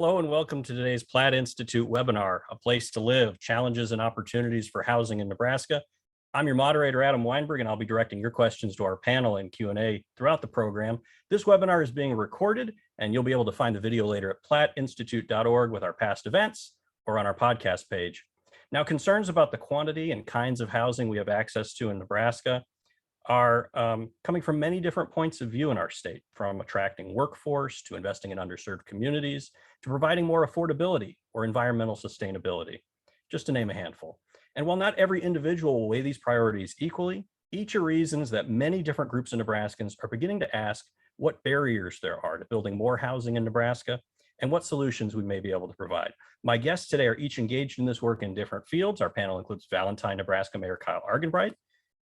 Hello and welcome to today's Platt Institute webinar, A Place to Live, Challenges and Opportunities for Housing in Nebraska. I'm your moderator, Adam Weinberg, and I'll be directing your questions to our panel and Q&A throughout the program. This webinar is being recorded, and you'll be able to find the video later at plattinstitute.org with our past events or on our podcast page. Now, concerns about the quantity and kinds of housing we have access to in Nebraska are coming from many different points of view in our state, from attracting workforce to investing in underserved communities to providing more affordability or environmental sustainability, just to name a handful. And while not every individual will weigh these priorities equally, each are reasons that many different groups of Nebraskans are beginning to ask what barriers there are to building more housing in Nebraska and what solutions we may be able to provide. My guests today are each engaged in this work in different fields. Our panel includes Valentine, Nebraska Mayor Kyle Arganbright,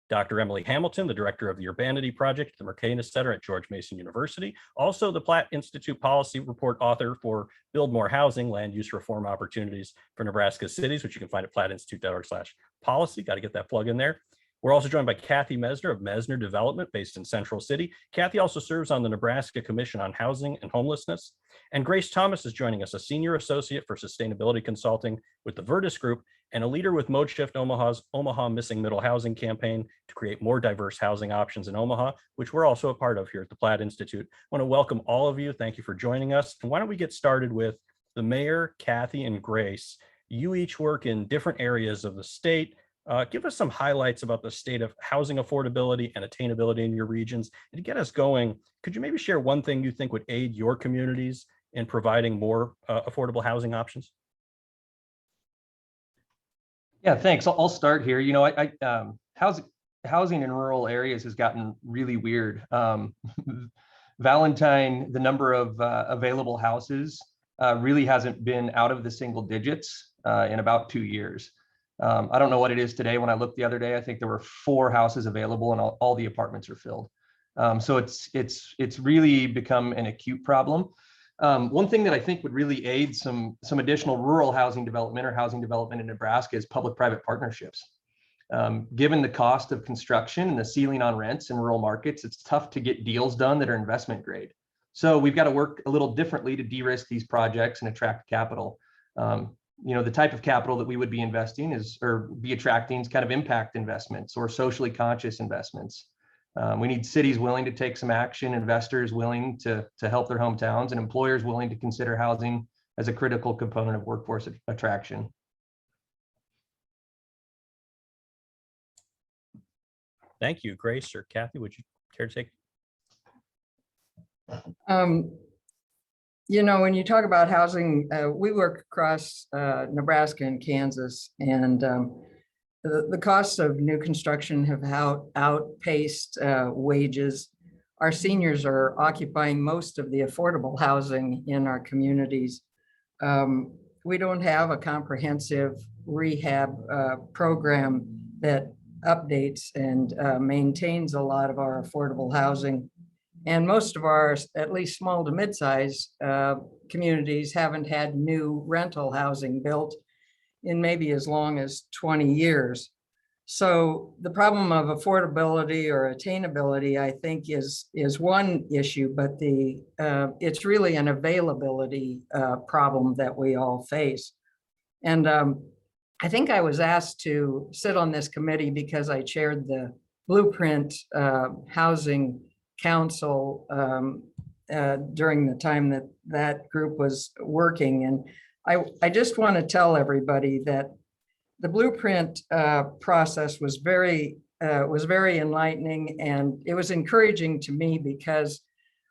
Dr. Emily Hamilton, the director of the Urbanity Project at the Mercatus Center at George Mason University, also the Platt Institute Policy Report author for Build More Housing, Land Use Reform Opportunities for Nebraska Cities, which you can find at plattinstitute.org/policy. Got to get that plug in there. We're also joined by Kathy Mesner of Mesner Development based in Central City. Kathy also serves on the Nebraska Commission on Housing and Homelessness. And Grace Thomas is joining us, a senior associate for sustainability consulting with the Verdis Group and a leader with ModeShift Omaha's Omaha Missing Middle Housing campaign to create more diverse housing options in Omaha, which we're also a part of here at the Platt Institute. I want to welcome all of you. Thank you for joining us. And why don't we get started with the mayor, Kathy, and Grace. You each work in different areas of the state. Give us some highlights about the state of housing affordability and attainability in your regions. And to get us going, could you maybe share one thing you think would aid your communities in providing more affordable housing options? Yeah, thanks. I'll start here. You know, housing in rural areas has gotten really weird. Valentine, the number of available houses really hasn't been out of the single digits in about 2 years. I don't know what it is today. When I looked the other day, I think there were 4 houses available and all the apartments are filled. So it's really become an acute problem. One thing that I think would really aid some additional rural housing development or housing development in Nebraska is public-private partnerships. Given the cost of construction and the ceiling on rents in rural markets, it's tough to get deals done that are investment grade. So we've got to work a little differently to de-risk these projects and attract capital. You know, the type of capital that we would be investing is, or be attracting, is kind of impact investments or socially conscious investments. We need cities willing to take some action, investors willing to help their hometowns, and employers willing to consider housing as a critical component of workforce attraction. Thank you, Grace or Kathy. Would you care to take? You know, when you talk about housing, we work across Nebraska and Kansas, and the costs of new construction have outpaced wages. Our seniors are occupying most of the affordable housing in our communities. We don't have a comprehensive rehab program that updates and maintains a lot of our affordable housing. And most of our, at least small to mid-size communities, haven't had new rental housing built in maybe as long as 20 years. So the problem of affordability or attainability, I think, is one issue, but it's really an availability problem that we all face. And I think I was asked to sit on this committee because I chaired the Blueprint Housing Council during the time that group was working. And I just want to tell everybody that the Blueprint process was very enlightening, and it was encouraging to me because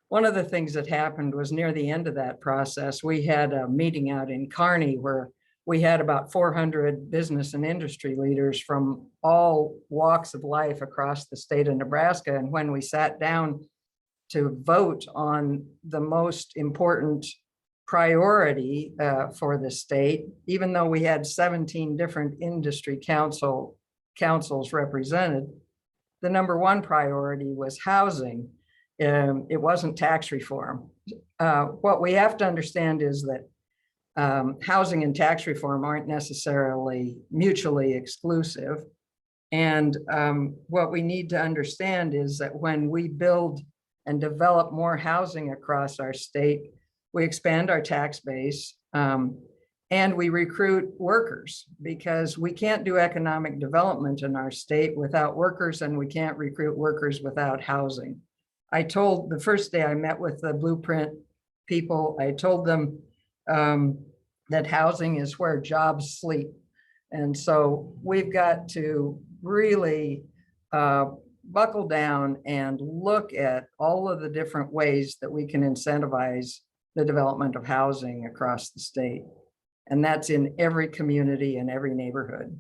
one of the things that happened was near the end of that process, we had a meeting out in Kearney where we had about 400 business and industry leaders from all walks of life across the state of Nebraska. And when we sat down to vote on the most important priority for the state, even though we had 17 different industry councils represented, the number one priority was housing. It wasn't tax reform. What we have to understand is that housing and tax reform aren't necessarily mutually exclusive. And what we need to understand is that when we build and develop more housing across our state, we expand our tax base, and we recruit workers, because we can't do economic development in our state without workers, and we can't recruit workers without housing. I told the first day I met with the Blueprint people, I told them that housing is where jobs sleep. And so we've got to really buckle down and look at all of the different ways that we can incentivize the development of housing across the state. And that's in every community and every neighborhood.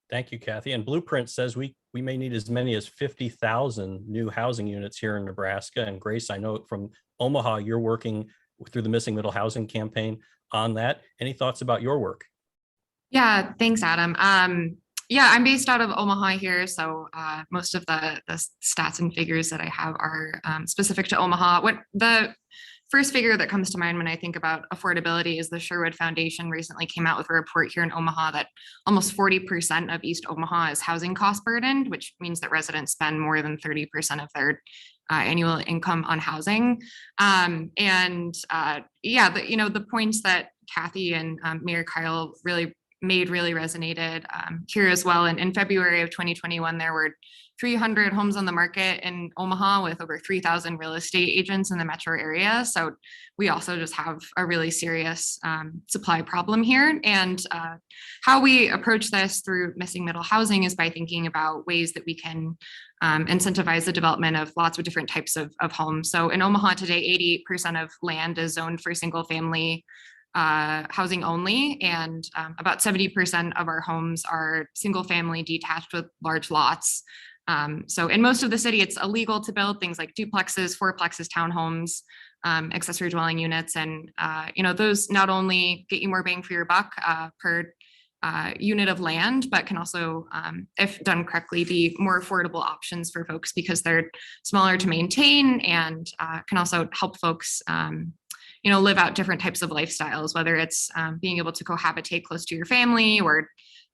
Thank you, Kathy. And Blueprint says we may need as many as 50,000 new housing units here in Nebraska. And Grace, I know from Omaha, you're working through the Missing Middle Housing Campaign on that. Any thoughts about your work? Yeah, thanks, Adam. Yeah, I'm based out of Omaha here, so most of the stats and figures that I have are specific to Omaha. What the first figure that comes to mind when I think about affordability is the Sherwood Foundation recently came out with a report here in Omaha that almost 40% of East Omaha is housing cost burdened, which means that residents spend more than 30% of their annual income on housing. Yeah, the points that Kathy and Mayor Kyle really resonated here as well. And in February of 2021, there were 300 homes on the market in Omaha with over 3,000 real estate agents in the metro area. So we also just have a really serious supply problem here. And how we approach this through Missing Middle Housing is by thinking about ways that we can incentivize the development of lots of different types of homes. So in Omaha today, 88% of land is zoned for single family housing only, and about 70% of our homes are single family detached with large lots. So in most of the city, it's illegal to build things like duplexes, fourplexes, townhomes, accessory dwelling units. And, those not only get you more bang for your buck per unit of land, but can also, if done correctly, be more affordable options for folks because they're smaller to maintain and can also help folks live out different types of lifestyles, whether it's being able to cohabitate close to your family or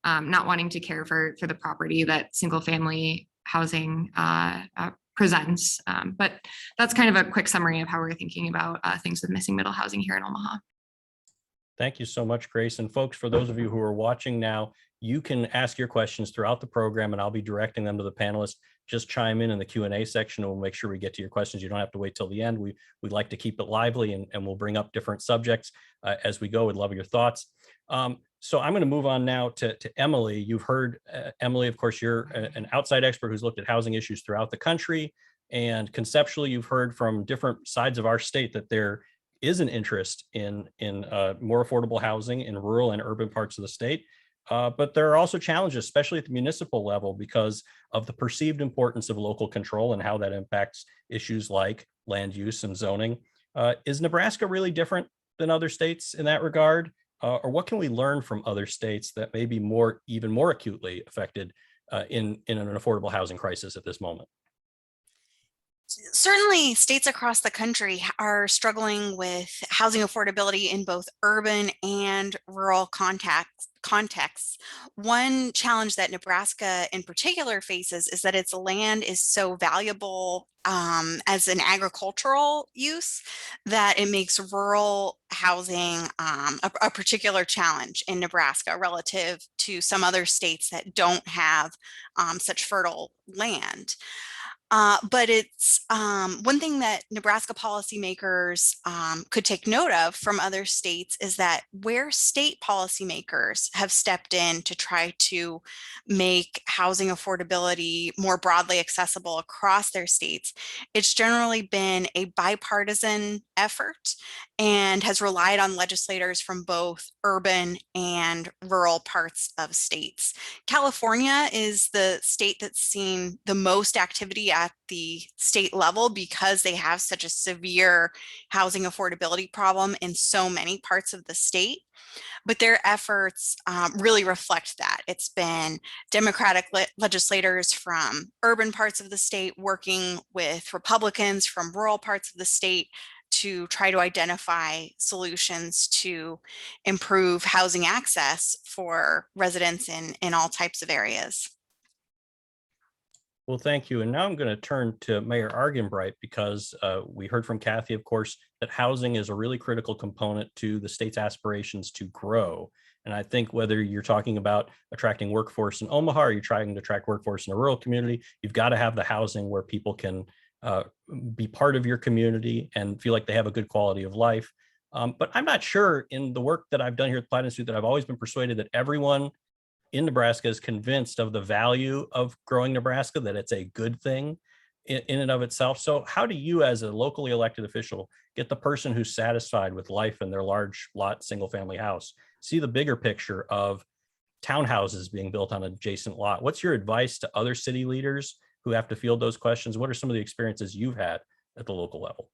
not wanting to care for the property that single family housing presents. But that's kind of a quick summary of how we're thinking about things with missing middle housing here in Omaha. Thank you so much, Grace. And folks, for those of you who are watching now, you can ask your questions throughout the program and I'll be directing them to the panelists. Just chime in the Q&A section and we'll make sure we get to your questions. You don't have to wait till the end. We'd like to keep it lively and we'll bring up different subjects as we go. We'd love your thoughts. So I'm going to move on now to Emily. You've heard, Emily, of course, you're an outside expert who's looked at housing issues throughout the country. And conceptually, you've heard from different sides of our state that there is an interest in more affordable housing in rural and urban parts of the state. But there are also challenges, especially at the municipal level, because of the perceived importance of local control and how that impacts issues like land use and zoning. Is Nebraska really different than other states in that regard? Or what can we learn from other states that may be even more acutely affected in an affordable housing crisis at this moment? Certainly, states across the country are struggling with housing affordability in both urban and rural contexts. One challenge that Nebraska in particular faces is that its land is so valuable as an agricultural use that it makes rural housing a particular challenge in Nebraska relative to some other states that don't have such fertile land. But it's one thing that Nebraska policymakers could take note of from other states is that where state policymakers have stepped in to try to make housing affordability more broadly accessible across their states, it's generally been a bipartisan effort and has relied on legislators from both urban and rural parts of states. California is the state that's seen the most activity at the state level because they have such a severe housing affordability problem in so many parts of the state. But their efforts really reflect that. It's been Democratic legislators from urban parts of the state working with Republicans from rural parts of the state to try to identify solutions to improve housing access for residents in all types of areas. Well, thank you. And now I'm going to turn to Mayor Arganbright because we heard from Kathy, of course, that housing is a really critical component to the state's aspirations to grow. And I think whether you're talking about attracting workforce in Omaha or you're trying to attract workforce in a rural community, you've got to have the housing where people can be part of your community and feel like they have a good quality of life. But I'm not sure in the work that I've done here at the Platte Institute that I've always been persuaded that everyone in Nebraska is convinced of the value of growing Nebraska, that it's a good thing in and of itself. So how do you, as a locally elected official, get the person who's satisfied with life in their large lot, single family house, see the bigger picture of townhouses being built on an adjacent lot? What's your advice to other city leaders who have to field those questions? What are some of the experiences you've had at the local level?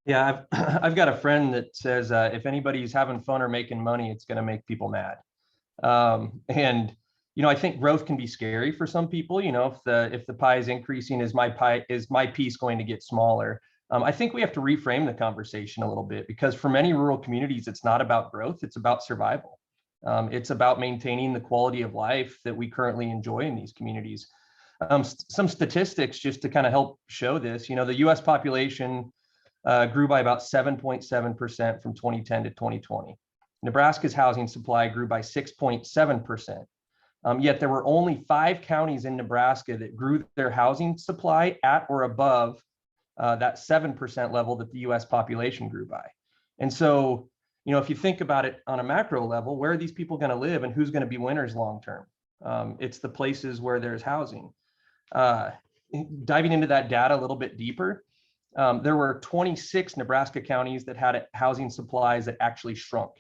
Yeah, I've got a friend that says if anybody's having fun or making money, it's going to make people mad. And I think growth can be scary for some people. If the pie is increasing, is my piece going to get smaller? I think we have to reframe the conversation a little bit, because for many rural communities, it's not about growth, it's about survival. It's about maintaining the quality of life that we currently enjoy in these communities. Some statistics just to kind of help show this. The US population grew by about 7.7% from 2010 to 2020. Nebraska's housing supply grew by 6.7%. Yet there were only 5 counties in Nebraska that grew their housing supply at or above that 7% level that the US population grew by. And so, if you think about it on a macro level, where are these people going to live and who's going to be winners long term? It's the places where there's housing. Diving into that data a little bit deeper, there were 26 Nebraska counties that had housing supplies that actually shrunk,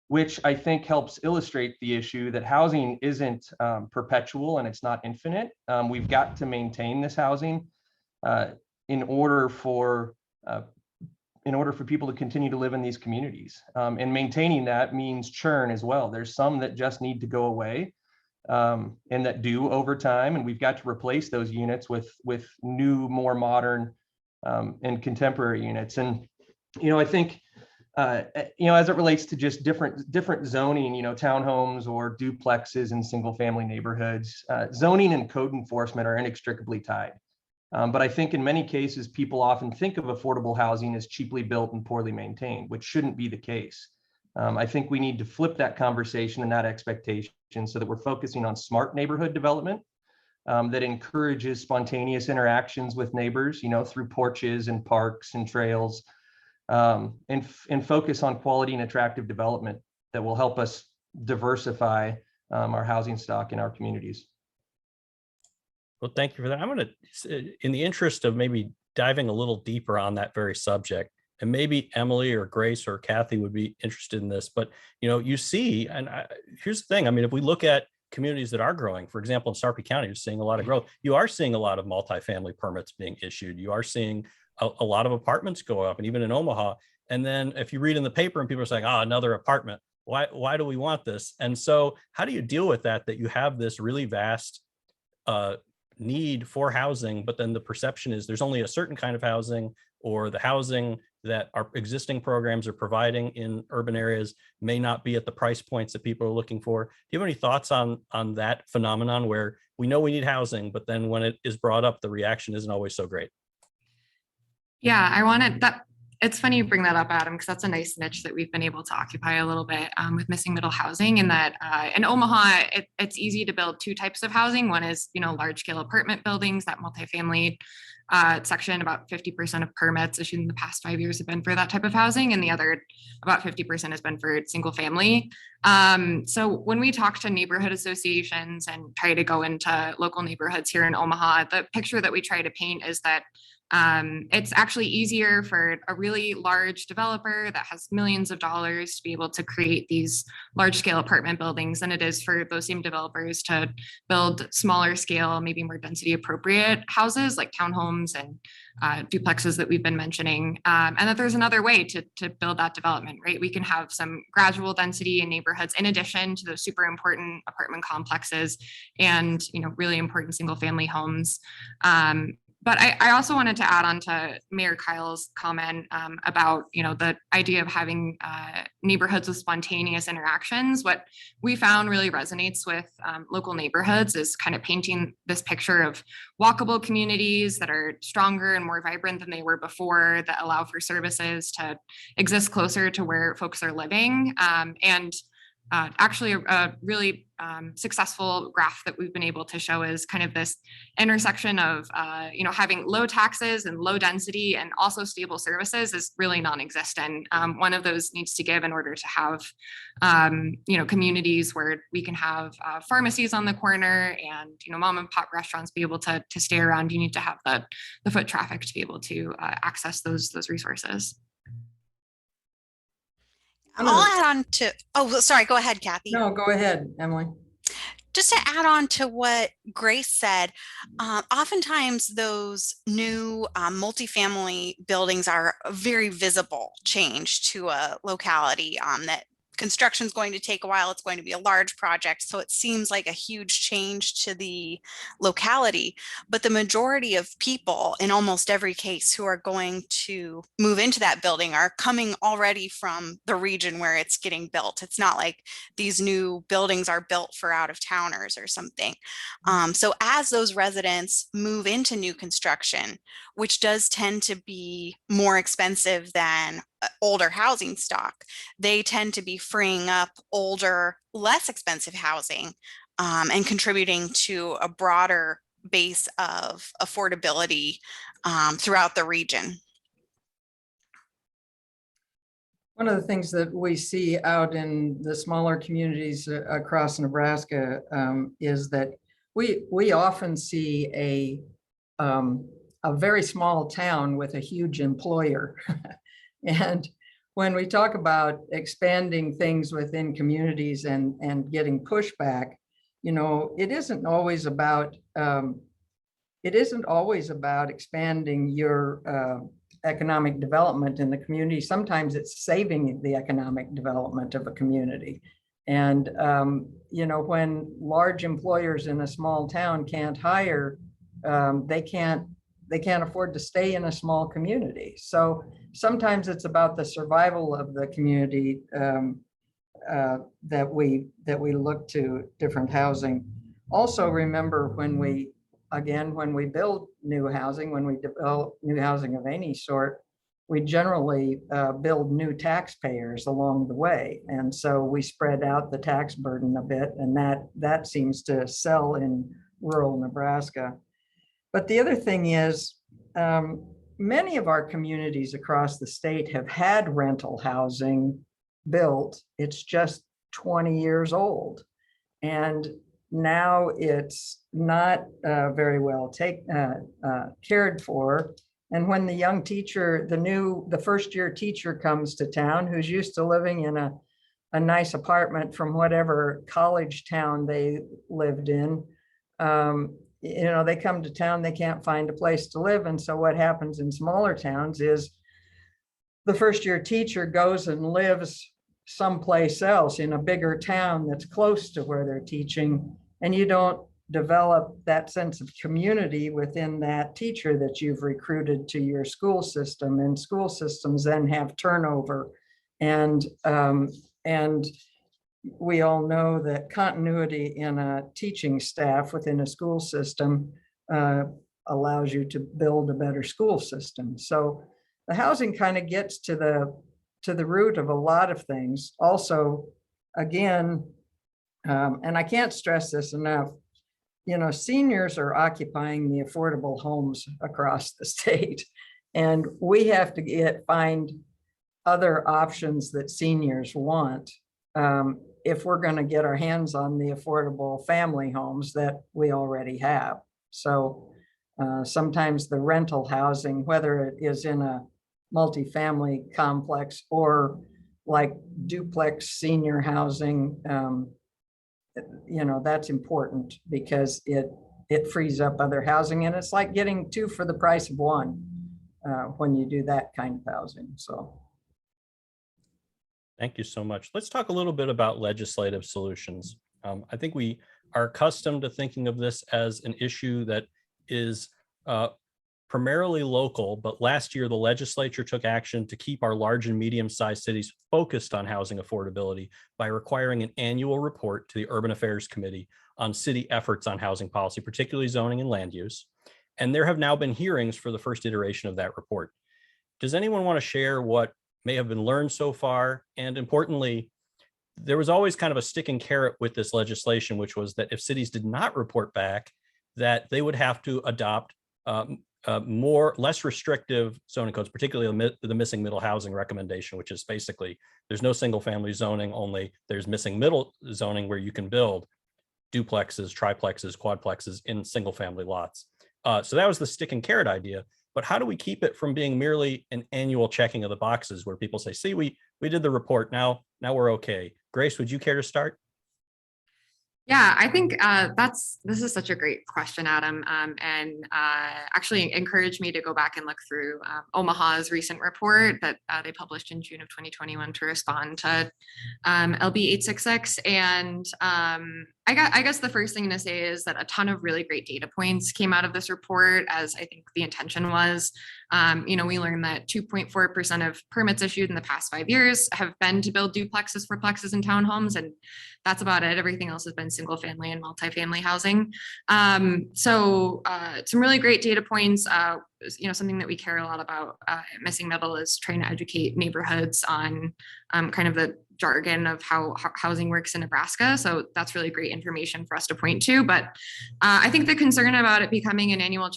which I think helps illustrate the issue that housing isn't perpetual and it's not infinite. We've got to maintain this housing in order for people to continue to live in these communities. And maintaining that means churn as well. There's some that just need to go away and that do over time. And we've got to replace those units with new, more modern and contemporary units. And, I think, as it relates to just different zoning, townhomes or duplexes in single family neighborhoods, zoning and code enforcement are inextricably tied. But I think in many cases, people often think of affordable housing as cheaply built and poorly maintained, which shouldn't be the case. I think we need to flip that conversation and that expectation so that we're focusing on smart neighborhood development that encourages spontaneous interactions with neighbors, through porches and parks and trails, and focus on quality and attractive development that will help us diversify our housing stock in our communities. Well, thank you for that. I'm going to, in the interest of maybe diving a little deeper on that very subject, and maybe Emily or Grace or Kathy would be interested in this, but you see, and here's the thing. I mean, if we look at communities that are growing, for example, in Sarpy County, you're seeing a lot of growth. You are seeing a lot of multifamily permits being issued. You are seeing a lot of apartments go up, and even in Omaha. And then if you read in the paper and people are saying, another apartment, why do we want this? And so how do you deal with that you have this really vast need for housing, but then the perception is there's only a certain kind of housing, or the housing that our existing programs are providing in urban areas may not be at the price points that people are looking for. Do you have any thoughts on that phenomenon where we know we need housing, but then when it is brought up, the reaction isn't always so great? Yeah, I wanted that. It's funny you bring that up, Adam, because that's a nice niche that we've been able to occupy a little bit with missing middle housing. In that in Omaha, it's easy to build 2 types of housing. One is, large scale apartment buildings, that multifamily section. About 50% of permits issued in the past 5 years have been for that type of housing, and the other about 50% has been for single family. So when we talk to neighborhood associations and try to go into local neighborhoods here in Omaha, the picture that we try to paint is that it's actually easier for a really large developer that has millions of dollars to be able to create these large scale apartment buildings than it is for those same developers to build smaller scale, maybe more density appropriate houses like townhomes and duplexes that we've been mentioning. And that there's another way to build that development, right? We can have some gradual density in neighborhoods in addition to those super important apartment complexes and, really important single family homes. But I also wanted to add on to Mayor Kyle's comment about, the idea of having neighborhoods with spontaneous interactions. What we found really resonates with local neighborhoods is kind of painting this picture of walkable communities that are stronger and more vibrant than they were before, that allow for services to exist closer to where folks are living. Actually, a really successful graph that we've been able to show is kind of this intersection of, having low taxes and low density and also stable services is really non-existent. One of those needs to give in order to have, communities where we can have pharmacies on the corner and, mom and pop restaurants be able to stay around. You need to have the foot traffic to be able to access those resources. I'll add on to, sorry, go ahead, Kathy. No, go ahead, Emily. Just to add on to what Grace said, oftentimes those new multifamily buildings are a very visible change to a locality that construction is going to take a while. It's going to be a large project. So it seems like a huge change to the locality, but the majority of people in almost every case who are going to move into that building are coming already from the region where it's getting built. It's not like these new buildings are built for out of towners or something. So as those residents move into new construction, which does tend to be more expensive than older housing stock, they tend to be freeing up older, less expensive housing and contributing to a broader base of affordability throughout the region. One of the things that we see out in the smaller communities across Nebraska is that we often see a very small town with a huge employer. And when we talk about expanding things within communities and getting pushback, it isn't always about expanding your economic development in the community. Sometimes it's saving the economic development of a community. And when large employers in a small town can't hire, they can't afford to stay in a small community. So sometimes it's about the survival of the community that we look to different housing. Also remember when we build new housing, when we develop new housing of any sort, we generally build new taxpayers along the way. And so we spread out the tax burden a bit, and that seems to sell in rural Nebraska. But the other thing is, many of our communities across the state have had rental housing built. It's just 20 years old. And now it's not very well cared for. And when the young teacher, the first year teacher comes to town, who's used to living in a nice apartment from whatever college town they lived in, they come to town, they can't find a place to live. And so what happens in smaller towns is the first year teacher goes and lives someplace else in a bigger town that's close to where they're teaching. And you don't develop that sense of community within that teacher that you've recruited to your school system. And school systems then have turnover. And we all know that continuity in a teaching staff within a school system allows you to build a better school system. So the housing kind of gets to the root of a lot of things. Also, again, and I can't stress this enough, seniors are occupying the affordable homes across the state, and we have to find other options that seniors want if we're going to get our hands on the affordable family homes that we already have. So sometimes the rental housing, whether it is in a multifamily complex or like duplex senior housing, that's important because it frees up other housing, and it's like getting two for the price of one when you do that kind of housing. So thank you so much. Let's talk a little bit about legislative solutions. I think we are accustomed to thinking of this as an issue that is primarily local, but last year the legislature took action to keep our large and medium-sized cities focused on housing affordability by requiring an annual report to the Urban Affairs Committee on city efforts on housing policy, particularly zoning and land use. And there have now been hearings for the first iteration of that report. Does anyone want to share what may have been learned so far? And importantly, there was always kind of a stick and carrot with this legislation, which was that if cities did not report back, that they would have to adopt less restrictive zoning codes, particularly the missing middle housing recommendation, which is basically there's no single family zoning, only there's missing middle zoning where you can build duplexes, triplexes, quadplexes in single family lots. So that was the stick and carrot idea. But how do we keep it from being merely an annual checking of the boxes where people say, see, we did the report, now we're okay. Grace, would you care to start? Yeah, I think this is such a great question, Adam, and actually encouraged me to go back and look through Omaha's recent report that they published in June of 2021 to respond to LB 866. And I guess the first thing to say is that a ton of really great data points came out of this report, as I think the intention was. We learned that 2.4% of permits issued in the past 5 years have been to build duplexes, fourplexes, and townhomes, and that's about it. Everything else has been single family and multifamily housing. So some really great data points. Something that we care a lot about at Missing Middle is trying to educate neighborhoods on kind of the jargon of how housing works in Nebraska. So that's really great information for us to point to. But I think the concern about it becoming an annual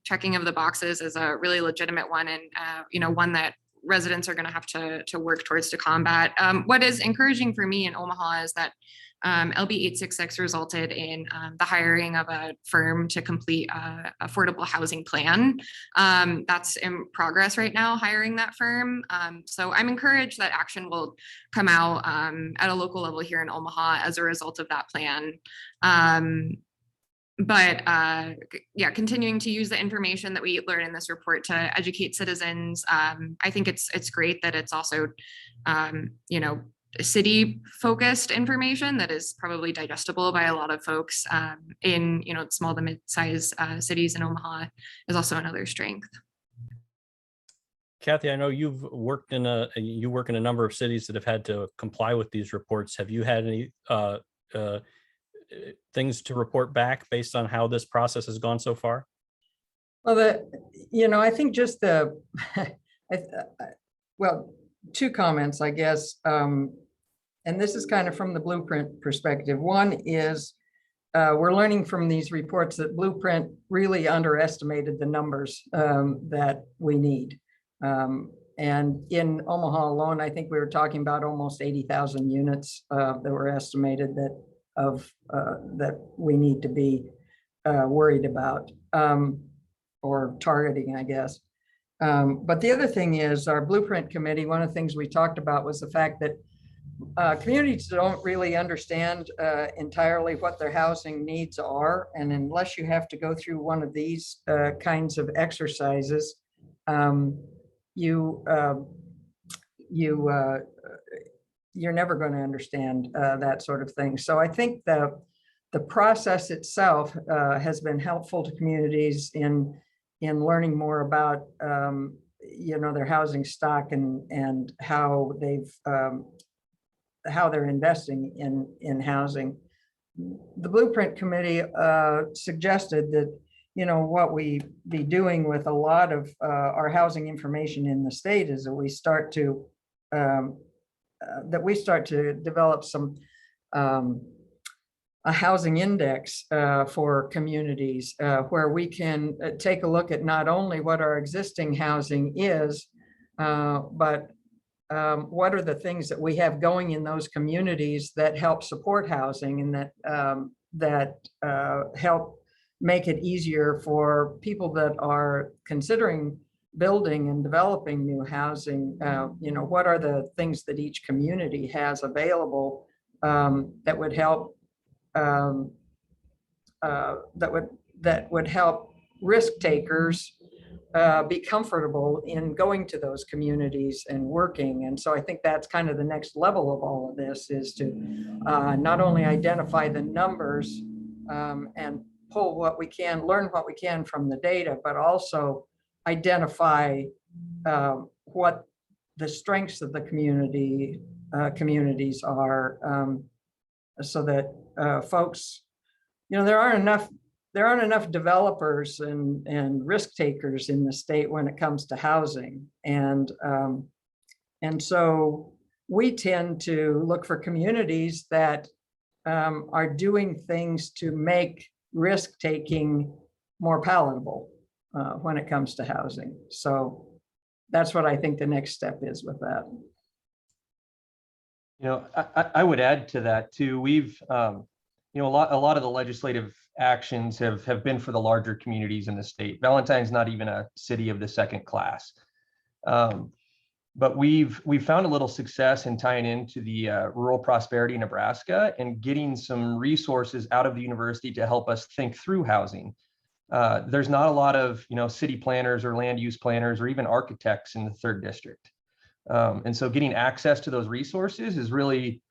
checking of the boxes is a really legitimate one, and one that residents are going to have to work towards to combat. What is encouraging for me in Omaha is that LB 866 resulted in the hiring of a firm to complete affordable housing plan. That's in progress right now, hiring that firm. So I'm encouraged that action will come out at a local level here in Omaha as a result of that plan. But continuing to use the information that we learn in this report to educate citizens. I think it's great that it's also, city focused information that is probably digestible by a lot of folks in, small to mid-sized cities in Omaha is also another strength. Kathy, I know you work in a number of cities that have had to comply with these reports. Have you had any things to report back based on how this process has gone so far? Well, I think just two comments, I guess. And this is kind of from the Blueprint perspective. One is we're learning from these reports that Blueprint really underestimated the numbers that we need. And in Omaha alone, I think we were talking about almost 80,000 units that were estimated that we need to be worried about or targeting, I guess. But the other thing is our Blueprint committee, one of the things we talked about was the fact that communities don't really understand entirely what their housing needs are. And unless you have to go through one of these kinds of exercises, you're never going to understand that sort of thing. So I think the process itself has been helpful to communities in learning more about their housing stock and how they're investing in housing. The Blueprint Committee suggested that what we be doing with a lot of our housing information in the state is that we start to develop some a housing index for communities where we can take a look at not only what our existing housing is, but what are the things that we have going in those communities that help support housing and that help make it easier for people that are considering building and developing new housing. What are the things that each community has available that would help that would help risk takers be comfortable in going to those communities and working. And so I think that's kind of the next level of all of this, is to not only identify the numbers and pull what we can, learn what we can from the data, but also identify what the strengths of the communities are, so that folks, there aren't enough developers and risk takers in the state when it comes to housing, and so we tend to look for communities that are doing things to make risk taking more palatable when it comes to housing. So that's what I think the next step is with that. I would add to that too. We've, a lot of the legislative actions have been for the larger communities in the state. Valentine's not even a city of the second class. But we've found a little success in tying into the Rural Prosperity Nebraska and getting some resources out of the university to help us think through housing. There's not a lot of city planners or land use planners or even architects in the 3rd district. And so getting access to those resources is really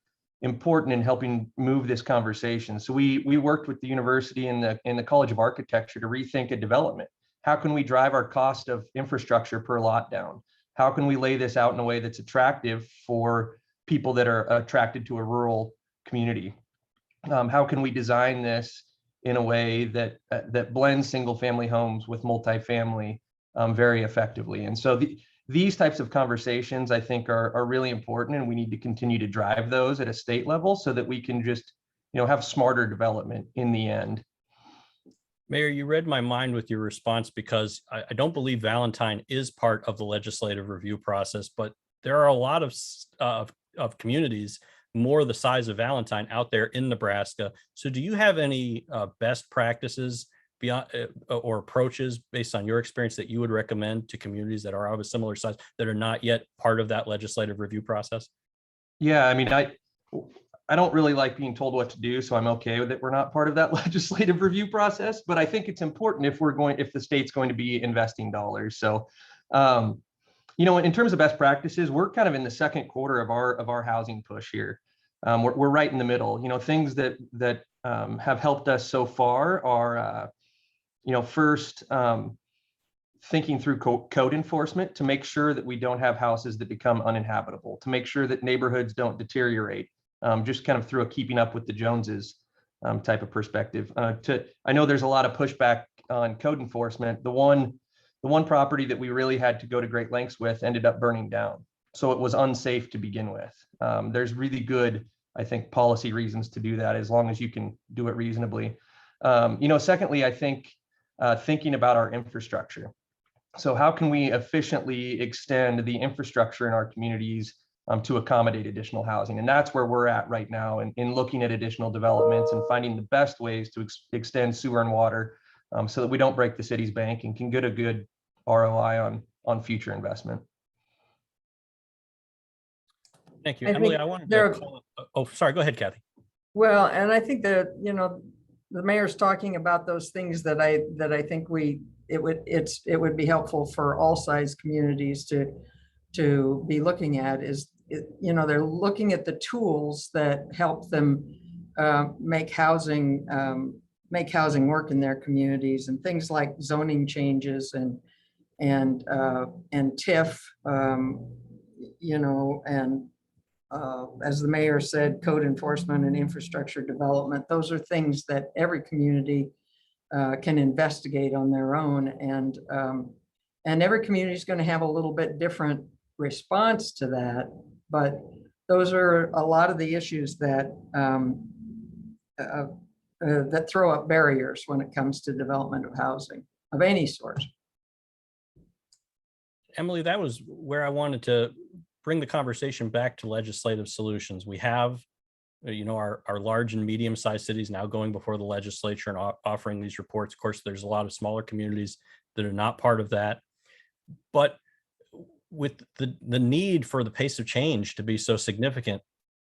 important in helping move this conversation. So we worked with the university and the College of Architecture to rethink a development. How can we drive our cost of infrastructure per lot down? How can we lay this out in a way that's attractive for people that are attracted to a rural community? How can we design this in a way that blends single family homes with multifamily very effectively? And so these types of conversations, I think, are really important, and we need to continue to drive those at a state level so that we can just have smarter development in the end. Mayor, you read my mind with your response, because I don't believe Valentine is part of the legislative review process, but there are a lot of communities more the size of Valentine out there in Nebraska. So do you have any best practices beyond or approaches based on your experience that you would recommend to communities that are of a similar size that are not yet part of that legislative review process? Yeah, I mean, I don't really like being told what to do, so I'm okay with it. We're not part of that legislative review process, but I think it's important if the state's going to be investing dollars. So, in terms of best practices, we're kind of in the second quarter of our housing push here. We're right in the middle. Things that have helped us so far are, first, thinking through code enforcement to make sure that we don't have houses that become uninhabitable, to make sure that neighborhoods don't deteriorate. Just kind of through a keeping up with the Joneses type of perspective. I know there's a lot of pushback on code enforcement. The one property that we really had to go to great lengths with ended up burning down. So it was unsafe to begin with. There's really good, I think, policy reasons to do that as long as you can do it reasonably. Secondly, I think thinking about our infrastructure. So how can we efficiently extend the infrastructure in our communities to accommodate additional housing? And that's where we're at right now in looking at additional developments and finding the best ways to extend sewer and water so that we don't break the city's bank and can get a good ROI on future investment. Thank you, Emily. I wanted to call it. Oh, sorry. Go ahead, Kathy. Well, and I think that, the mayor's talking about those things that I think it would be helpful for all size communities to be looking at is, they're looking at the tools that help them make housing work in their communities, and things like zoning changes and TIF, and as the mayor said, code enforcement and infrastructure development. Those are things that every community can investigate on their own, and every community is going to have a little bit different response to that, but those are a lot of the issues that that throw up barriers when it comes to development of housing of any sort. Emily, that was where I wanted to bring the conversation back to legislative solutions. We have, our large and medium-sized cities now going before the legislature and offering these reports. Of course, there's a lot of smaller communities that are not part of that. But with the need for the pace of change to be so significant,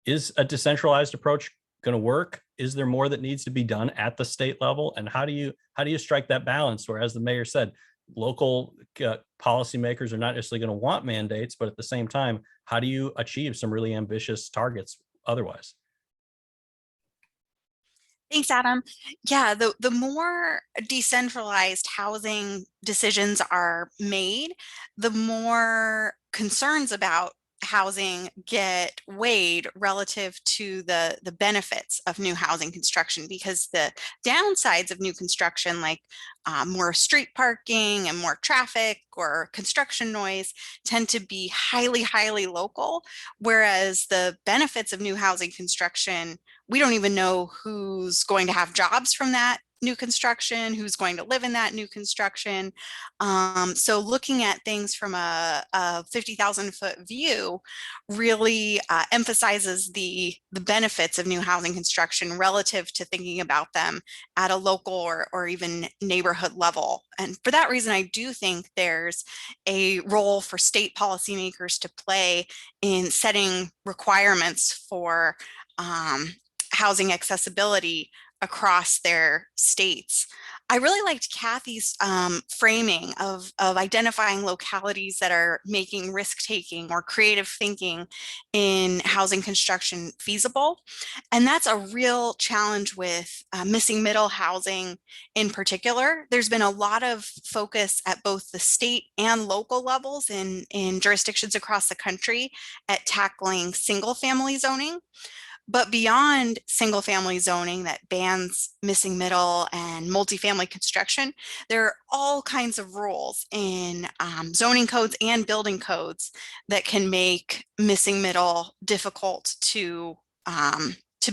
is a decentralized approach going to work? Is there more that needs to be done at the state level? And how do you strike that balance where, as the mayor said, local policymakers are not necessarily going to want mandates, but at the same time, how do you achieve some really ambitious targets otherwise? Thanks, Adam. Yeah, the more decentralized housing decisions are made, the more concerns about housing get weighed relative to the benefits of new housing construction, because the downsides of new construction, like more street parking and more traffic or construction noise, tend to be highly local, whereas the benefits of new housing construction, we don't even know who's going to have jobs from that new construction, who's going to live in that new construction. So looking at things from a 50,000-foot view really emphasizes the benefits of new housing construction relative to thinking about them at a local or even neighborhood level. And for that reason, I do think there's a role for state policymakers to play in setting requirements for housing accessibility across their states. I really liked Kathy's framing of identifying localities that are making risk-taking or creative thinking in housing construction feasible. And that's a real challenge with missing middle housing in particular. There's been a lot of focus at both the state and local levels in jurisdictions across the country at tackling single-family zoning. But beyond single family zoning that bans missing middle and multifamily construction, there are all kinds of rules in zoning codes and building codes that can make missing middle difficult to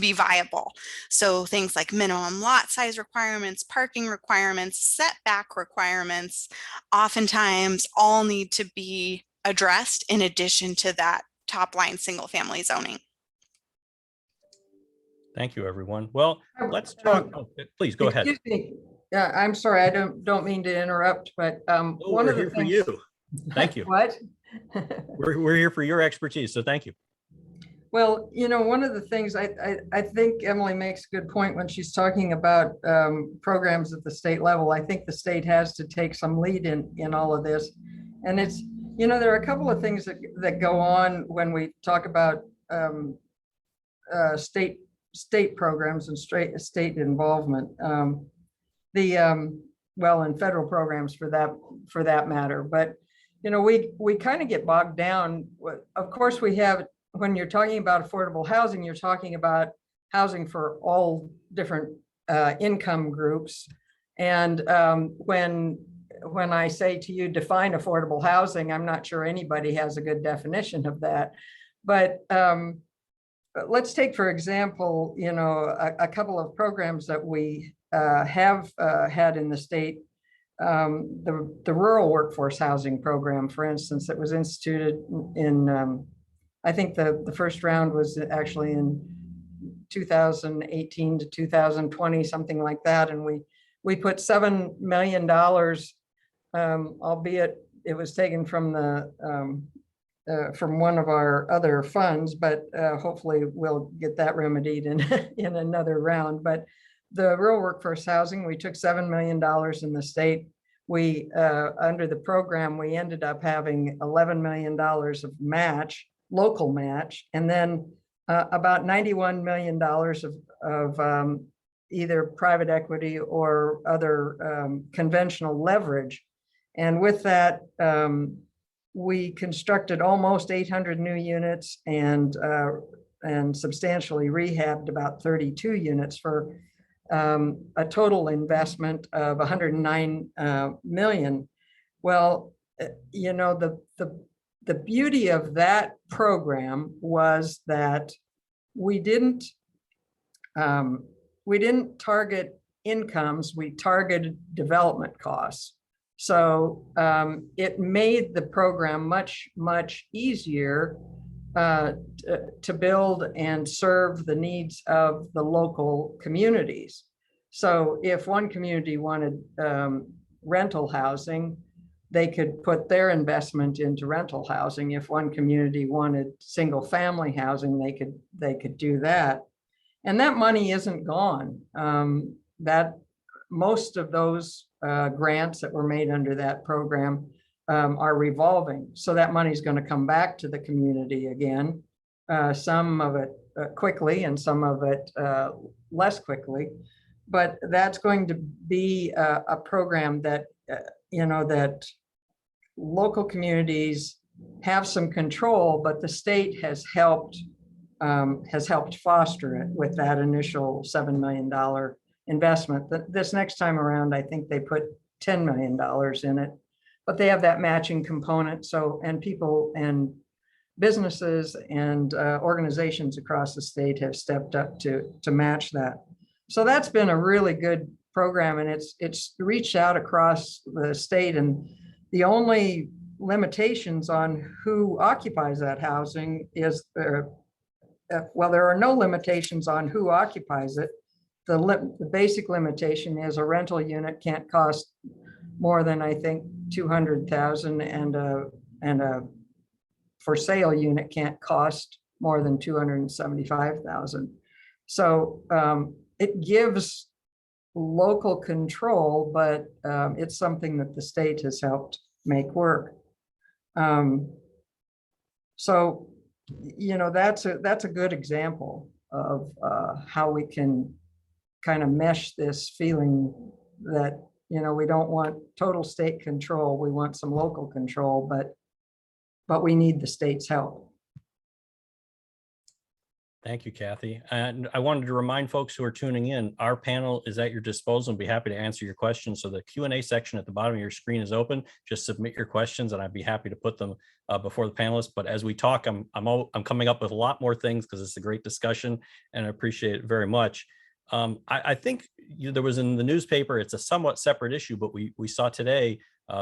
be viable. So things like minimum lot size requirements, parking requirements, setback requirements, oftentimes all need to be addressed in addition to that top line single family zoning. Thank you, everyone. Well, let's talk. Please go ahead. Excuse me. Yeah, I'm sorry. I don't mean to interrupt, but one of the here things. for you. Thank you. What? We're here for your expertise, so thank you. Well, one of the things I think Emily makes a good point when she's talking about programs at the state level. I think the state has to take some lead in all of this, and it's there are a couple of things that go on when we talk about state programs and state involvement, and federal programs for that matter. But we kind of get bogged down. Of course, we have, when you're talking about affordable housing, you're talking about housing for all different income groups. And when I say to you, define affordable housing, I'm not sure anybody has a good definition of that. But let's take, for example, a couple of programs that we have had in the state. The Rural Workforce Housing Program, for instance, that was instituted in, I think the first round was actually in 2018 to 2020, something like that. And we put $7 million, albeit it was taken from from one of our other funds, but hopefully we'll get that remedied in another round. But the rural workforce housing, we took $7 million in the state. We, under the program, we ended up having $11 million of match, local match, and then about $91 million of either private equity or other conventional leverage. And with that, we constructed almost 800 new units and substantially rehabbed about 32 units for a total investment of $109 million. Well, the beauty of that program was that we didn't target incomes, we targeted development costs. So it made the program much easier to build and serve the needs of the local communities. So if one community wanted rental housing, they could put their investment into rental housing. If one community wanted single family housing, they could do that. And that money isn't gone. That most of those grants that were made under that program are revolving. So that money is going to come back to the community again. Some of it quickly and some of it less quickly. But that's going to be a program that, that local communities have some control, but the state has helped foster it with that initial $7 million investment. This next time around, I think they put $10 million in it, but they have that matching component. So, and people and businesses and organizations across the state have stepped up to match that. So that's been a really good program, and it's reached out across the state. And the only limitations on who occupies that housing is, well, there are no limitations on who occupies it. The basic limitation is a rental unit can't cost more than, I think, $200,000, and a for sale unit can't cost more than $275,000. So it gives local control, but it's something that the state has helped make work. So, that's a good example of how we can kind of mesh this feeling that, we don't want total state control. We want some local control, but we need the state's help. Thank you, Kathy. And I wanted to remind folks who are tuning in, our panel is at your disposal and be happy to answer your questions. So the Q&A section at the bottom of your screen is open. Just submit your questions and I'd be happy to put them before the panelists. But as we talk, I'm coming up with a lot more things because it's a great discussion and I appreciate it very much. I think there was in the newspaper, it's a somewhat separate issue, but we saw today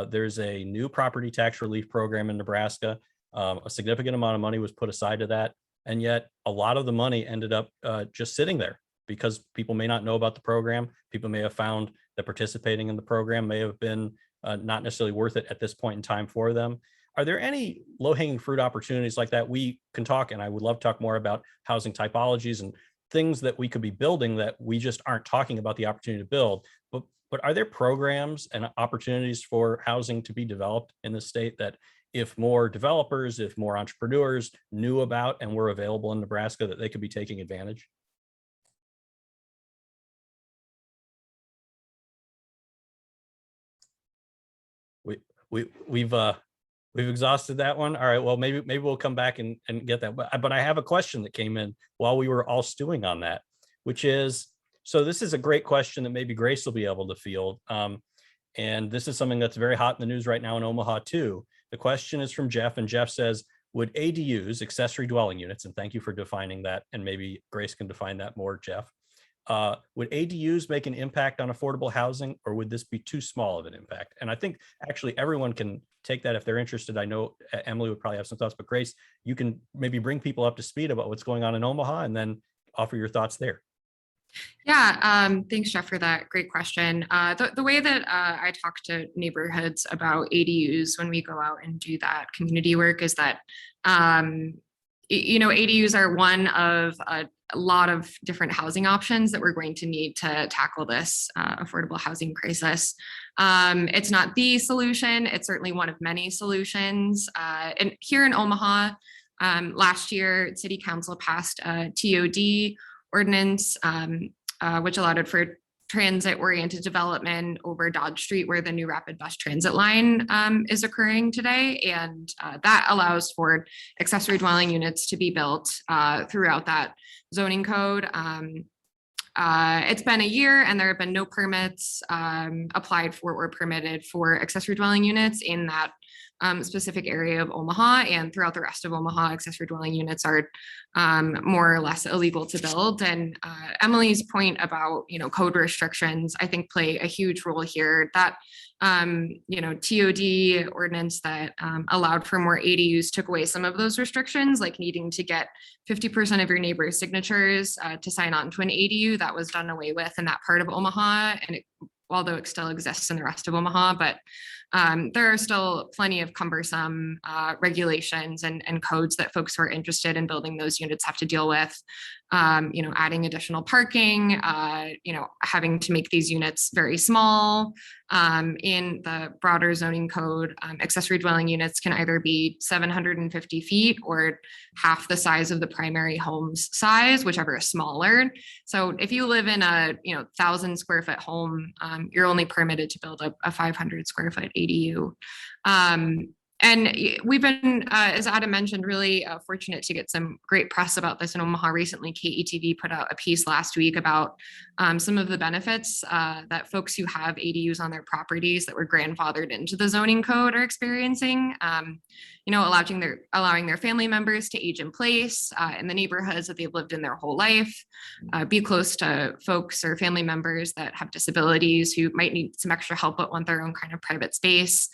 there's a new property tax relief program in Nebraska. A significant amount of money was put aside to that. And yet a lot of the money ended up just sitting there because people may not know about the program. People may have found that participating in the program may have been not necessarily worth it at this point in time for them. Are there any low-hanging fruit opportunities like that? We can talk, and I would love to talk more about housing typologies and things that we could be building that we just aren't talking about the opportunity to build. But are there programs and opportunities for housing to be developed in the state that if more developers, if more entrepreneurs knew about and were available in Nebraska, that they could be taking advantage? We've exhausted that one. All right, well, maybe we'll come back and get that. But I have a question that came in while we were all stewing on that, which is, so this is a great question that maybe Grace will be able to field. And this is something that's very hot in the news right now in Omaha too. The question is from Jeff, and Jeff says, would ADUs, accessory dwelling units, and thank you for defining that, and maybe Grace can define that more, Jeff. Would ADUs make an impact on affordable housing, or would this be too small of an impact? And I think actually everyone can take that if they're interested. I know Emily would probably have some thoughts, but Grace, you can maybe bring people up to speed about what's going on in Omaha and then offer your thoughts there. Yeah, thanks, Jeff, for that great question. The way that I talk to neighborhoods about ADUs when we go out and do that community work is that, ADUs are one of a lot of different housing options that we're going to need to tackle this affordable housing crisis. It's not the solution. It's certainly one of many solutions. And here in Omaha, last year, City Council passed a TOD ordinance, which allowed for transit-oriented development over Dodge Street, where the new rapid bus transit line is occurring today. And that allows for accessory dwelling units to be built throughout that zoning code. It's been a year and there have been no permits applied for or permitted for accessory dwelling units in that specific area of Omaha, and throughout the rest of Omaha, accessory dwelling units are more or less illegal to build. And Emily's point about, code restrictions, I think play a huge role here. That, TOD ordinance that allowed for more ADUs took away some of those restrictions, like needing to get 50% of your neighbors' signatures to sign on to an ADU. That was done away with in that part of Omaha, and although it still exists in the rest of Omaha, but there are still plenty of cumbersome regulations and codes that folks who are interested in building those units have to deal with. adding additional parking, having to make these units very small. In the broader zoning code, accessory dwelling units can either be 750 feet or half the size of the primary home's size, whichever is smaller. So if you live in a 1,000 square foot home, you're only permitted to build a 500 square foot ADU. And we've been, as Adam mentioned, really fortunate to get some great press about this in Omaha recently. KETV put out a piece last week about some of the benefits that folks who have ADUs on their properties that were grandfathered into the zoning code are experiencing. Allowing their family members to age in place in the neighborhoods that they've lived in their whole life, be close to folks or family members that have disabilities who might need some extra help but want their own kind of private space.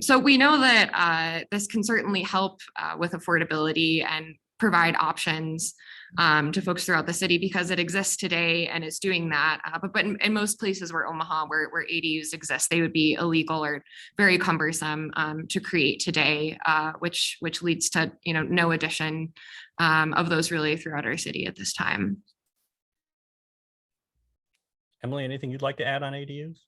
So we know that this can certainly help with affordability and provide options to folks throughout the city because it exists today and is doing that. But in most places where Omaha, where ADUs exist, they would be illegal or very cumbersome to create today, which leads to no addition of those really throughout our city at this time. Emily, anything you'd like to add on ADUs?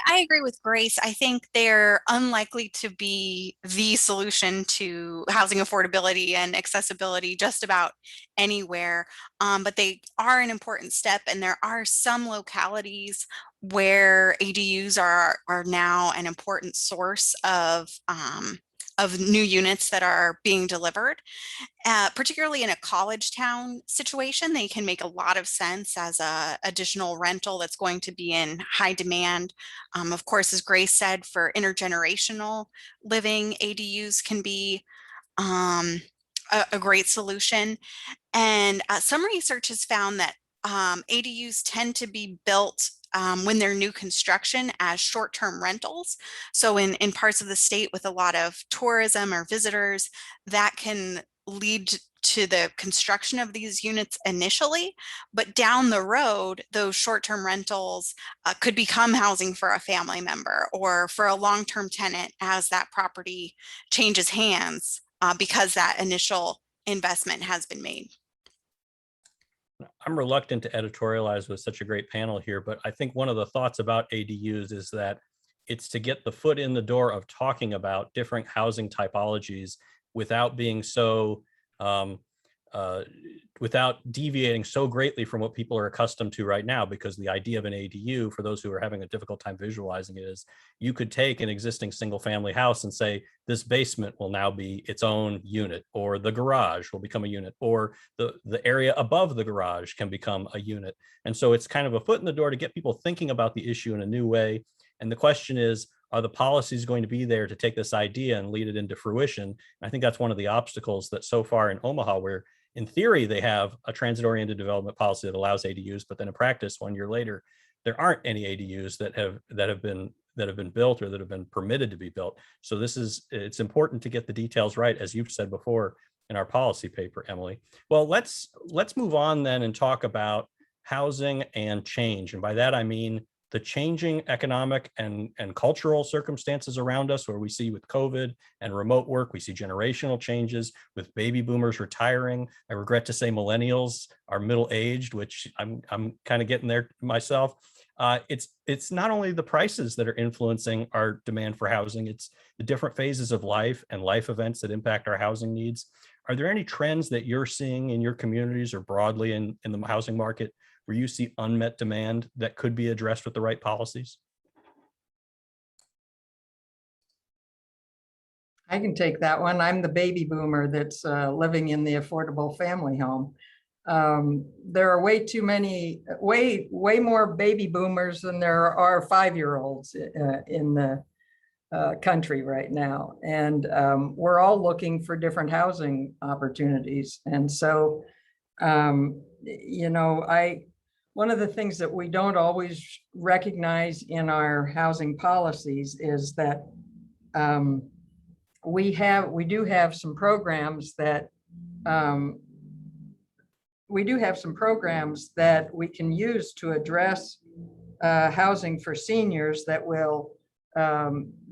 I agree with Grace. I think they're unlikely to be the solution to housing affordability and accessibility just about anywhere, but they are an important step. And there are some localities where ADUs are now an important source of new units that are being delivered. Particularly in a college town situation, they can make a lot of sense as a additional rental that's going to be in high demand. Of course, as Grace said, for intergenerational living, ADUs can be a great solution. And some research has found that ADUs tend to be built when they're new construction as short-term rentals. So in parts of the state with a lot of tourism or visitors, that can lead to the construction of these units initially, but down the road, those short-term rentals could become housing for a family member or for a long-term tenant as that property changes hands because that initial investment has been made. I'm reluctant to editorialize with such a great panel here, but I think one of the thoughts about ADUs is that it's to get the foot in the door of talking about different housing typologies without being so, without deviating so greatly from what people are accustomed to right now, because the idea of an ADU, for those who are having a difficult time visualizing it, is you could take an existing single family house and say, this basement will now be its own unit, or the garage will become a unit, or the area above the garage can become a unit. And so it's kind of a foot in the door to get people thinking about the issue in a new way. And the question is, are the policies going to be there to take this idea and lead it into fruition? And I think that's one of the obstacles that so far in Omaha, where in theory they have a transit-oriented development policy that allows ADUs, but then in practice 1 year later, there aren't any ADUs that have been built or that have been permitted to be built. So it's important to get the details right, as you've said before in our policy paper, Emily. Well, let's move on then and talk about housing and change. And by that, I mean the changing economic and cultural circumstances around us, where we see with COVID and remote work, we see generational changes with baby boomers retiring. I regret to say millennials are middle-aged, which I'm kind of getting there myself. It's not only the prices that are influencing our demand for housing, it's the different phases of life and life events that impact our housing needs. Are there any trends that you're seeing in your communities or broadly in the housing market where you see unmet demand that could be addressed with the right policies? I can take that one. I'm the baby boomer that's living in the affordable family home. There are way more baby boomers than there are 5-year-olds in the country right now. And we're all looking for different housing opportunities. And so, one of the things that we don't always recognize in our housing policies is that we do have some programs that we can use to address housing for seniors that will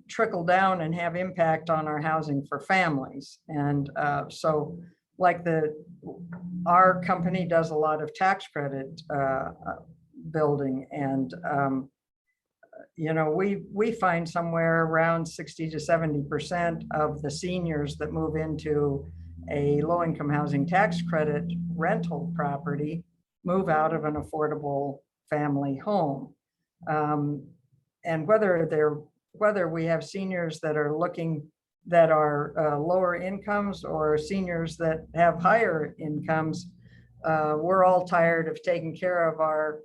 trickle down and have impact on our housing for families. And so like our company does a lot of tax credit building, and we find somewhere around 60 to 70% of the seniors that move into a low-income housing tax credit rental property move out of an affordable family home. And whether we have seniors that are lower incomes or seniors that have higher incomes, we're all tired of taking care of our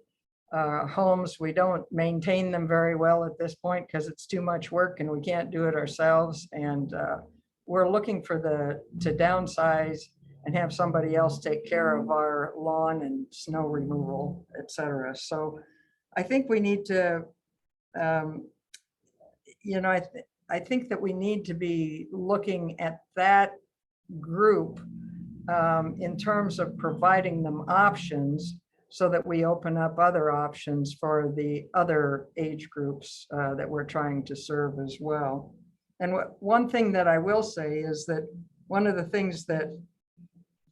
homes. We don't maintain them very well at this point because it's too much work and we can't do it ourselves. And we're looking to downsize and have somebody else take care of our lawn and snow removal, et cetera. So I think we need to, I think that we need to be looking at that group in terms of providing them options so that we open up other options for the other age groups that we're trying to serve as well. And one thing that I will say is that one of the things that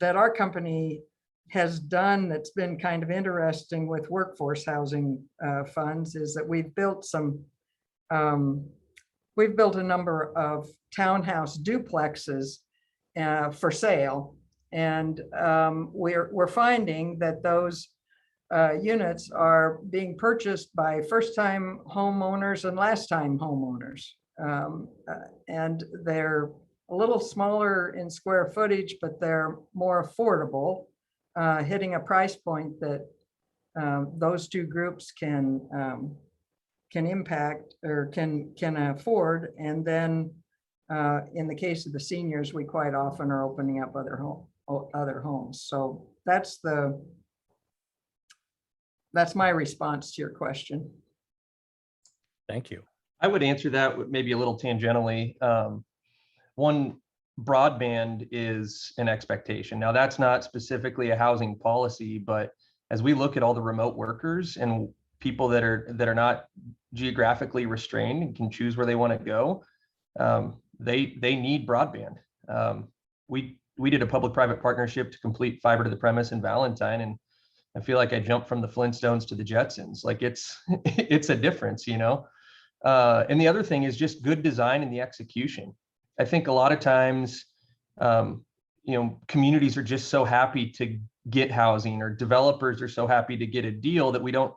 our company has done that's been kind of interesting with workforce housing funds is that we've built a number of townhouse duplexes for sale. And we're finding that those units are being purchased by first-time homeowners and last-time homeowners. And they're a little smaller in square footage, but they're more affordable, hitting a price point that those two groups can impact or can afford. And then in the case of the seniors, we quite often are opening up other homes. So that's my response to your question. Thank you. I would answer that with maybe a little tangentially. One, broadband is an expectation. Now, that's not specifically a housing policy, but as we look at all the remote workers and people that are not geographically restrained and can choose where they want to go, they need broadband. We did a public-private partnership to complete fiber to the premise in Valentine, and I feel like I jumped from the Flintstones to the Jetsons. Like it's a difference, And the other thing is just good design and the execution. I think a lot of times, communities are just so happy to get housing, or developers are so happy to get a deal that we don't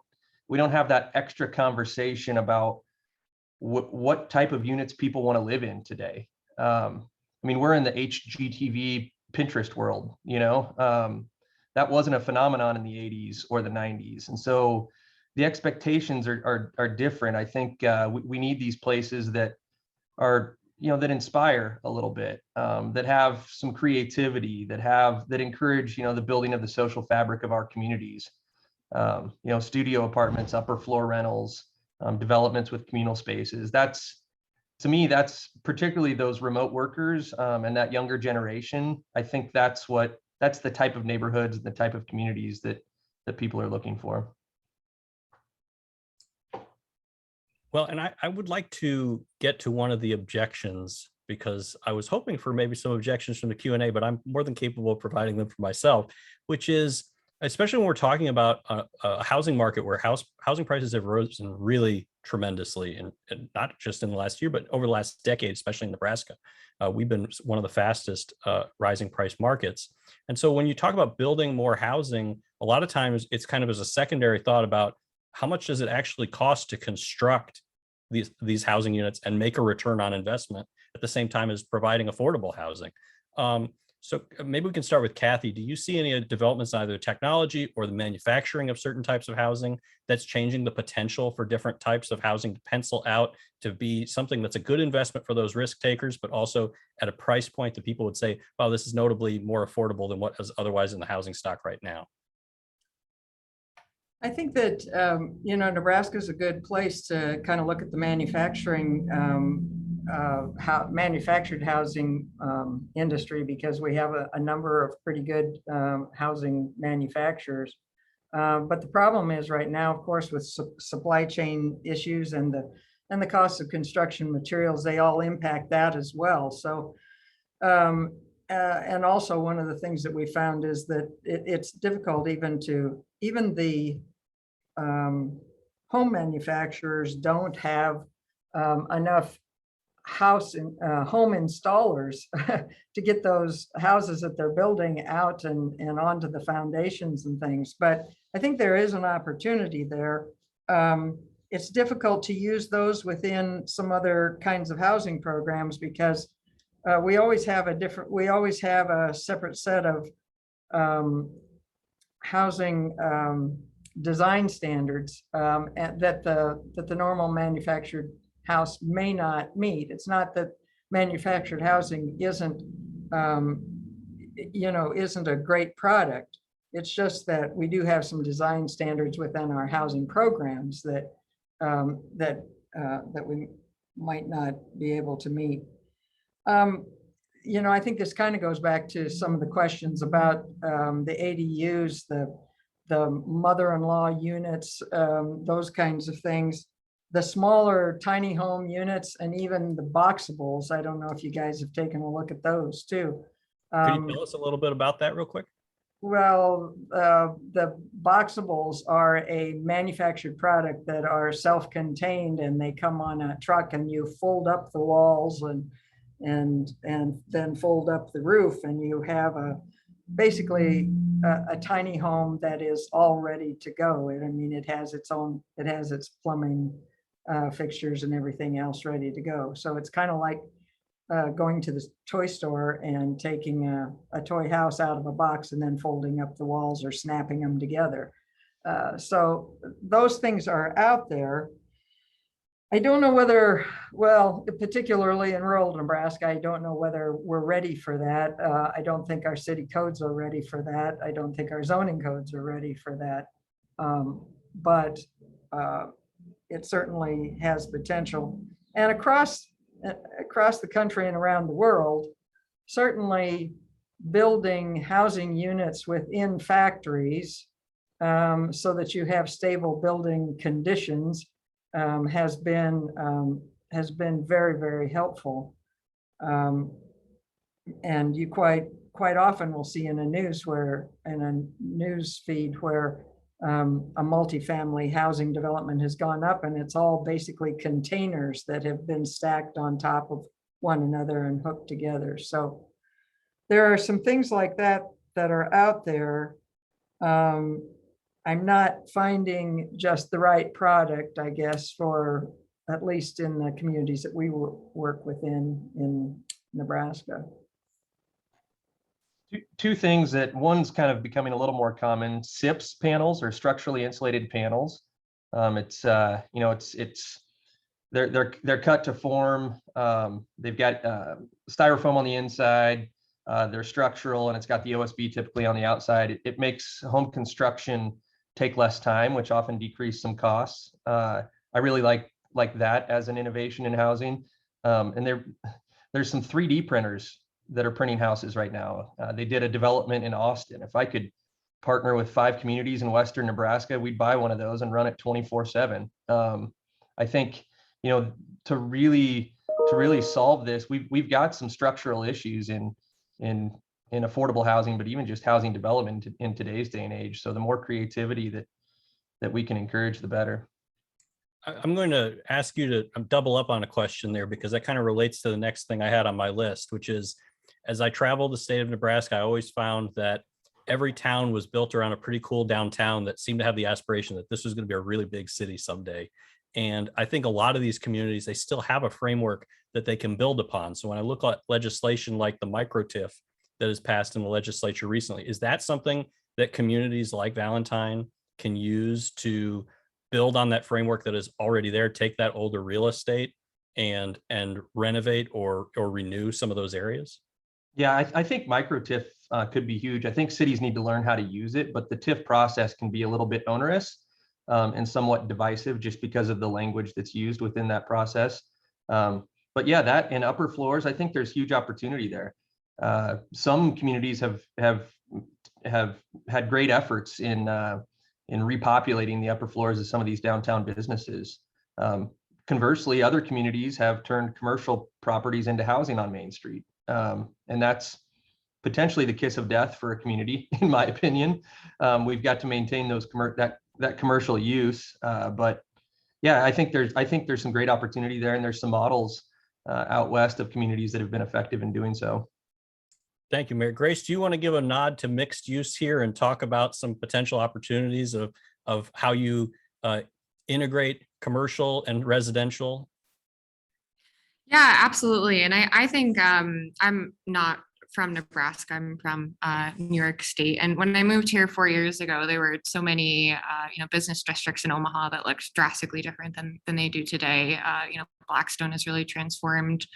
have that extra conversation about what type of units people want to live in today. We're in the HGTV Pinterest world, that wasn't a phenomenon in the 80s or the 90s. And so the expectations are different. I think we need these places that are, that inspire a little bit, that have some creativity, that encourage, the building of the social fabric of our communities. Studio apartments, upper floor rentals, developments with communal spaces. To me, that's particularly those remote workers and that younger generation. I think that's the type of neighborhoods and the type of communities that people are looking for. Well, and I would like to get to one of the objections, because I was hoping for maybe some objections from the Q&A, but I'm more than capable of providing them for myself, which is, especially when we're talking about a housing market where housing prices have risen really tremendously, and not just in the last year, but over the last decade, especially in Nebraska. We've been one of the fastest rising price markets. And so when you talk about building more housing, a lot of times it's kind of as a secondary thought about how much does it actually cost to construct these housing units and make a return on investment at the same time as providing affordable housing. So maybe we can start with Kathy. Do you see any developments, either technology or the manufacturing of certain types of housing, that's changing the potential for different types of housing to pencil out to be something that's a good investment for those risk takers, but also at a price point that people would say, wow, this is notably more affordable than what is otherwise in the housing stock right now? I think that, Nebraska is a good place to kind of look at the manufacturing, manufactured housing industry, because we have a number of pretty good housing manufacturers. But the problem is right now, of course, with supply chain issues and the cost of construction materials, they all impact that as well. So and also one of the things that we found is that it's difficult even the home manufacturers don't have enough home installers to get those houses that they're building out and onto the foundations and things. But I think there is an opportunity there. It's difficult to use those within some other kinds of housing programs because we always have a separate set of housing design standards that the normal manufactured house may not meet. It's not that manufactured housing isn't a great product. It's just that we do have some design standards within our housing programs that we might not be able to meet. I think this kind of goes back to some of the questions about the ADUs, the mother-in-law units, those kinds of things, the smaller tiny home units, and even the boxables. I don't know if you guys have taken a look at those too. Can you tell us a little bit about that real quick? Well, the boxables are a manufactured product that are self-contained, and they come on a truck, and you fold up the walls and then fold up the roof, and you have basically a tiny home that is all ready to go. And I mean, it has its plumbing fixtures and everything else ready to go. So it's kind of like going to the toy store and taking a toy house out of a box and then folding up the walls or snapping them together. So those things are out there. I don't know whether, well, particularly in rural Nebraska, I don't know whether we're ready for that. I don't think our city codes are ready for that. I don't think our zoning codes are ready for that. But it certainly has potential. And across the country and around the world, certainly building housing units within factories so that you have stable building conditions has been very, very helpful. And you quite often will see in a news feed where a multifamily housing development has gone up, and it's all basically containers that have been stacked on top of one another and hooked together. So there are some things like that are out there. I'm not finding just the right product, I guess, for at least in the communities that we work within in Nebraska. Two things that one's kind of becoming a little more common: SIPs panels, or structurally insulated panels. They're cut to form. They've got styrofoam on the inside. They're structural, and it's got the OSB typically on the outside. It makes home construction take less time, which often decrease some costs. I really like that as an innovation in housing. And there's some 3D printers that are printing houses right now. They did a development in Austin. If I could partner with 5 communities in Western Nebraska, we'd buy one of those and run it 24/7. I think, to really solve this, we've got some structural issues in affordable housing, but even just housing development in today's day and age. So the more creativity that we can encourage, the better. I'm going to ask you to double up on a question there, because that kind of relates to the next thing I had on my list, which is, as I traveled the state of Nebraska, I always found that every town was built around a pretty cool downtown that seemed to have the aspiration that this was going to be a really big city someday. And I think a lot of these communities, they still have a framework that they can build upon. So when I look at legislation like the micro TIF that has passed in the legislature recently, is that something that communities like Valentine can use to build on that framework that is already there, take that older real estate and renovate or renew some of those areas? Yeah, I think micro TIF could be huge. I think cities need to learn how to use it, but the TIF process can be a little bit onerous and somewhat divisive just because of the language that's used within that process. But yeah, that in upper floors, I think there's huge opportunity there. Some communities have had great efforts in repopulating the upper floors of some of these downtown businesses. Conversely, other communities have turned commercial properties into housing on Main Street. And that's potentially the kiss of death for a community, in my opinion. We've got to maintain those that commercial use, but yeah, I think there's some great opportunity there, and there's some models out west of communities that have been effective in doing so. Thank you, Mayor. Grace, do you want to give a nod to mixed use here and talk about some potential opportunities of how you integrate commercial and residential? Yeah, absolutely. And I think I'm not from Nebraska. I'm from New York State. And when I moved here 4 years ago, there were so many business districts in Omaha that looked drastically different than they do today. Blackstone has really transformed.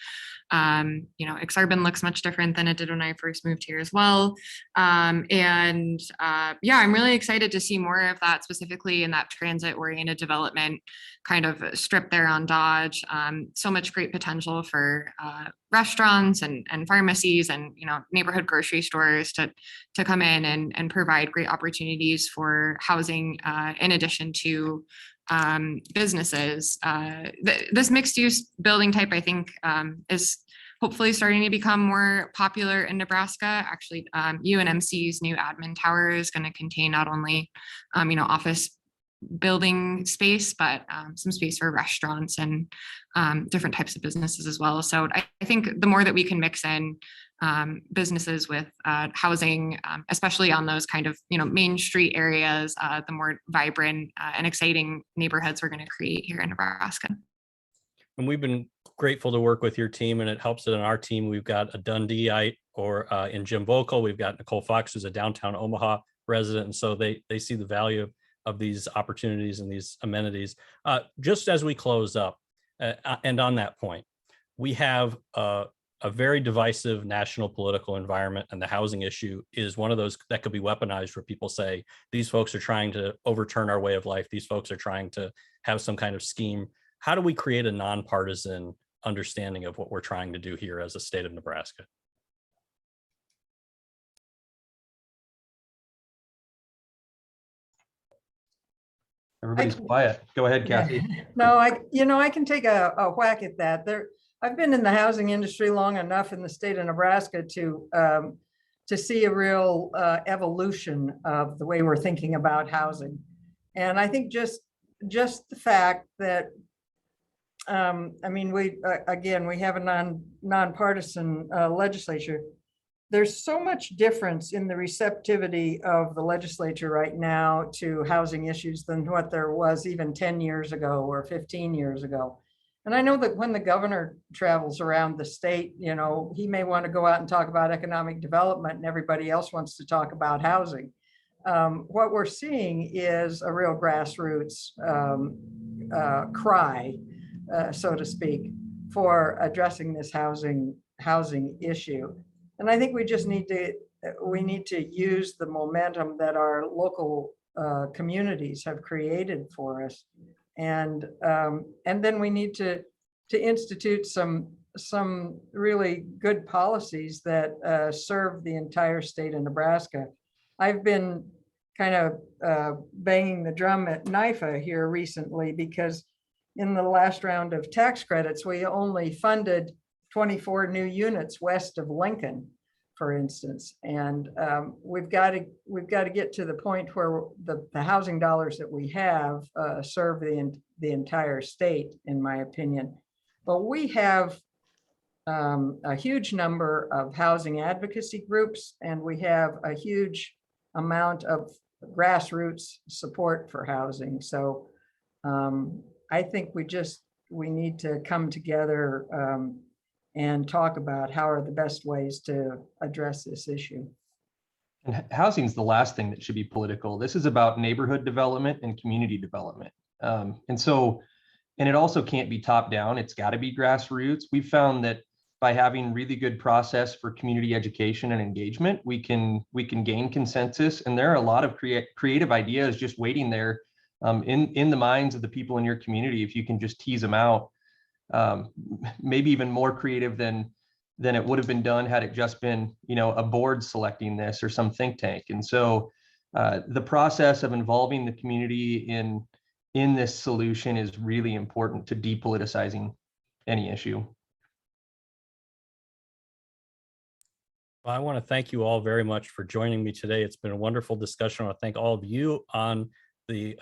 Exarban looks much different than it did when I first moved here as well. I'm really excited to see more of that, specifically in that transit-oriented development kind of strip there on Dodge. So much great potential for restaurants and pharmacies and neighborhood grocery stores to come in and provide great opportunities for housing in addition to businesses. This mixed use building type, I think, is hopefully starting to become more popular in Nebraska. Actually, UNMC's new admin tower is going to contain not only office building space, but some space for restaurants and different types of businesses as well. So I think the more that we can mix in businesses with housing, especially on those kind of main street areas, the more vibrant and exciting neighborhoods we're going to create here in Nebraska. And we've been grateful to work with your team, and it helps that on our team we've got a Dundeeite in Jim Vocal. We've got Nicole Fox, who's a downtown Omaha resident, and so they see the value of these opportunities and these amenities. Just as we close up, and on that point, we have a very divisive national political environment, and the housing issue is one of those that could be weaponized, where people say these folks are trying to overturn our way of life. These folks are trying to have some kind of scheme. How do we create a nonpartisan understanding of what we're trying to do here as a state of Nebraska? Everybody's quiet. Go ahead, Kathy. No, I can take a whack at that. I've been in the housing industry long enough in the state of Nebraska to see a real evolution of the way we're thinking about housing. And I think just the fact that, we have a nonpartisan legislature. There's so much difference in the receptivity of the legislature right now to housing issues than what there was even 10 years ago or 15 years ago. And I know that when the governor travels around the state, he may want to go out and talk about economic development, and everybody else wants to talk about housing. What we're seeing is a real grassroots cry, so to speak, for addressing this housing issue. And I think we just need to use the momentum that our local communities have created for us, and then we need to institute some really good policies that serve the entire state of Nebraska. I've been kind of banging the drum at NIFA here recently, because in the last round of tax credits, we only funded 24 new units west of Lincoln, for instance. And we've got to get to the point where the housing dollars that we have serve the entire state, in my opinion. But we have a huge number of housing advocacy groups, and we have a huge amount of grassroots support for housing. So I think we need to come together and talk about how are the best ways to address this issue. And housing is the last thing that should be political. This is about neighborhood development and community development. And it also can't be top down. It's got to be grassroots. We've found that by having really good process for community education and engagement, we can gain consensus. And there are a lot of creative ideas just waiting there in the minds of the people in your community, if you can just tease them out. Maybe even more creative than it would have been done had it just been, a board selecting this or some think tank. And so the process of involving the community in this solution is really important to depoliticizing any issue. Well, I want to thank you all very much for joining me today. It's been a wonderful discussion. I want to thank all of you on the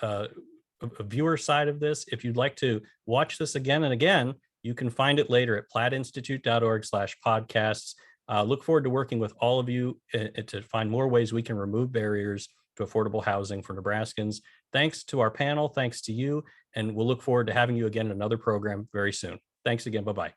viewer side of this. If you'd like to watch this again and again, you can find it later at platteinstitute.org/podcasts. Look forward to working with all of you to find more ways we can remove barriers to affordable housing for Nebraskans. Thanks to our panel. Thanks to you. And we'll look forward to having you again in another program very soon. Thanks again. Bye-bye.